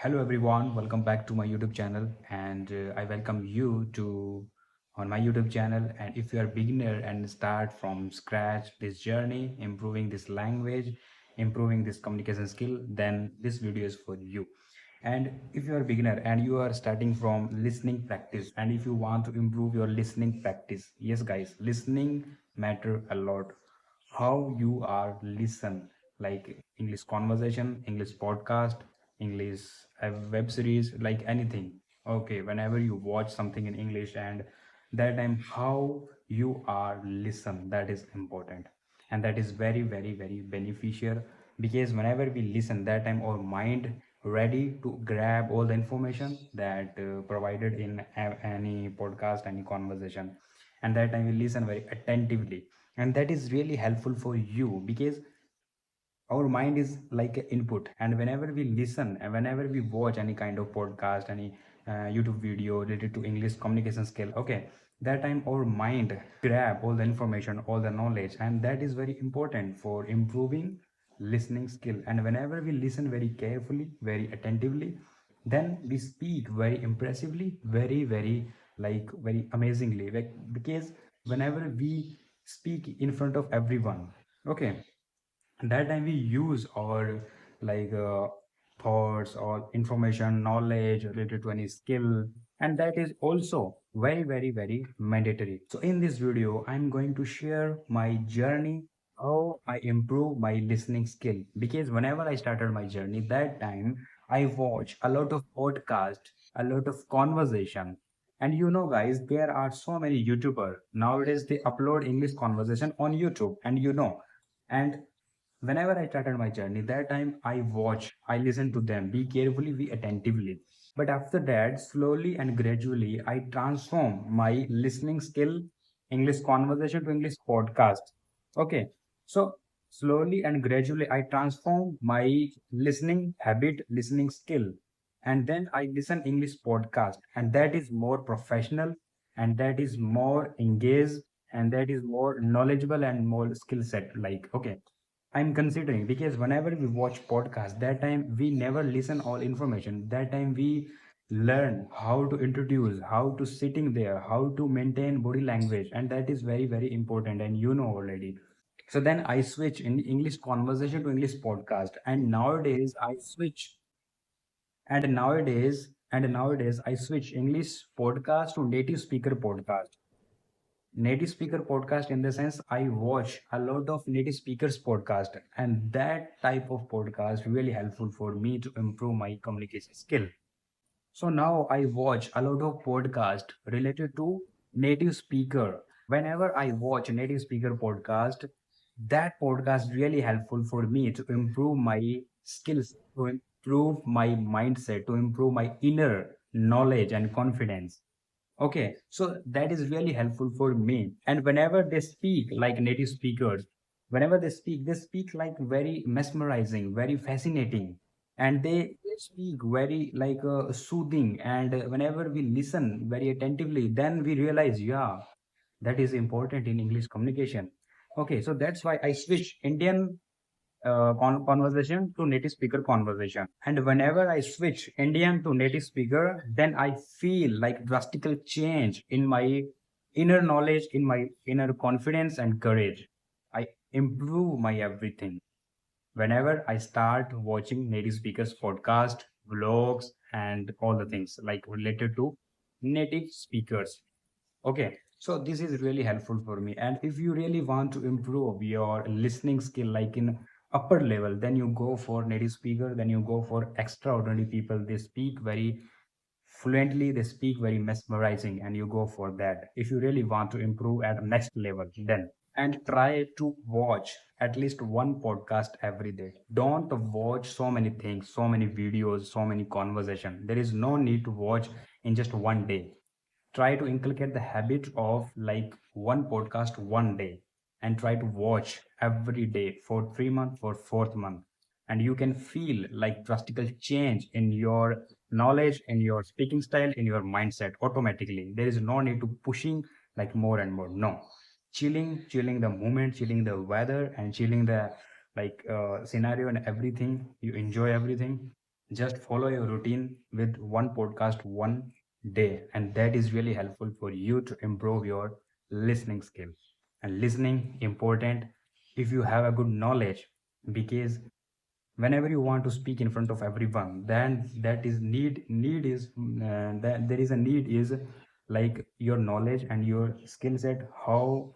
Hello everyone, welcome back to my YouTube channel and I welcome you to on my YouTube channel. And if you are beginner and start from scratch this journey improving this language, improving this communication skill, then this video is for you. And if you are a beginner and you are starting from listening practice, and if you want to improve your listening practice, yes guys, listening matter a lot. How you are listen, like English conversation, English podcast, English web series, like anything. Okay, whenever you watch something in English, and that time how you are listen, that is important. And that is very very very beneficial, because whenever we listen, that time our mind ready to grab all the information that provided in any podcast, any conversation. And that time we listen very attentively, and that is really helpful for you, because our mind is like a input. And whenever we listen and whenever we watch any kind of podcast, any YouTube video related to English communication skill, okay, that time our mind grab all the information, all the knowledge, and that is very important for improving listening skill. And whenever we listen very carefully, very attentively, then we speak very impressively, very very, like very amazingly, like, because whenever we speak in front of everyone, okay, that time we use our, like thoughts or information, knowledge related to any skill, and that is also very very very mandatory. So in this video I'm going to share my journey, how I improve my listening skill. Because whenever I started my journey, that time I watch a lot of podcast, a lot of conversation. And guys, there are so many YouTuber nowadays, they upload English conversation on YouTube, and and whenever I started my journey, that time I watch, I listen to them, be carefully, be attentively. But after that, slowly and gradually, I transform my listening skill, English conversation to English podcast. Okay. So slowly and gradually, I transform my listening habit, listening skill. And then I listen English podcast. And that is more professional, and that is more engaged, and that is more knowledgeable and more skill set. Like, okay, I'm considering, because whenever we watch podcast, that time we never listen all information. That time we learn how to introduce, how to sitting there, how to maintain body language, and that is very very important. And already. So then I switch in English conversation to English podcast, and nowadays I switch, and nowadays I switch English podcast to native speaker podcast. Native speaker podcast, in the sense I watch a lot of native speakers podcast, and that type of podcast really helpful for me to improve my communication skill. So now I watch a lot of podcast related to native speaker. Whenever I watch native speaker podcast, that podcast really helpful for me to improve my skills, to improve my mindset, to improve my inner knowledge and confidence. Okay, so that is really helpful for me. And whenever they speak like native speakers, whenever they speak like very mesmerizing, very fascinating, and they speak very like soothing. And whenever we listen very attentively, then we realize, yeah, that is important in English communication. Okay, so that's why I switch Indian conversation to native speaker conversation. And whenever I switch Indian to native speaker, then I feel like drastical change in my inner knowledge, in my inner confidence and courage. I improve my everything whenever I start watching native speakers podcast, vlogs, and all the things like related to native speakers. Okay, so this is really helpful for me. And if you really want to improve your listening skill, like in upper level, then you go for native speaker, then you go for extraordinary people. They speak very fluently, they speak very mesmerizing, and you go for that. If you really want to improve at next level, then and try to watch at least one podcast every day. Don't watch so many things, so many videos, so many conversation. There is no need to watch in just one day. Try to inculcate the habit of like one podcast one day, and try to watch every day for 3 months, for fourth month, and you can feel like drastical change in your knowledge, in your speaking style, in your mindset automatically. There is no need to pushing like more and more. No, chilling the moment, chilling the weather, and chilling the like scenario, and everything, you enjoy everything. Just follow your routine with one podcast one day, and that is really helpful for you to improve your listening skill. And listening important if you have a good knowledge, because whenever you want to speak in front of everyone, then that is need is that there is a need is like your knowledge and your skill set, how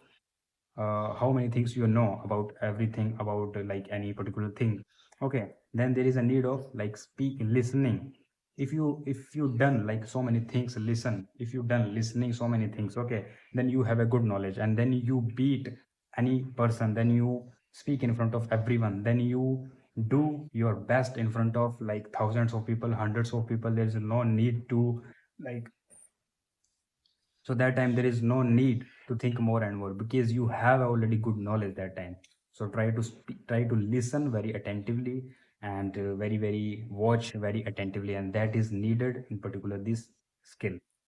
many things you know about everything about like any particular thing. Okay, then there is a need of like speak listening. If you done like so many things listen, if you done listening so many things, okay, then you have a good knowledge, and then you beat any person, then you speak in front of everyone, then you do your best in front of like thousands of people, hundreds of people. There is no need to like, so that time there is no need to think more and more, because you have already good knowledge that time. So try to speak, try to listen very attentively, and very watch very attentively, and that is needed in particular this skill.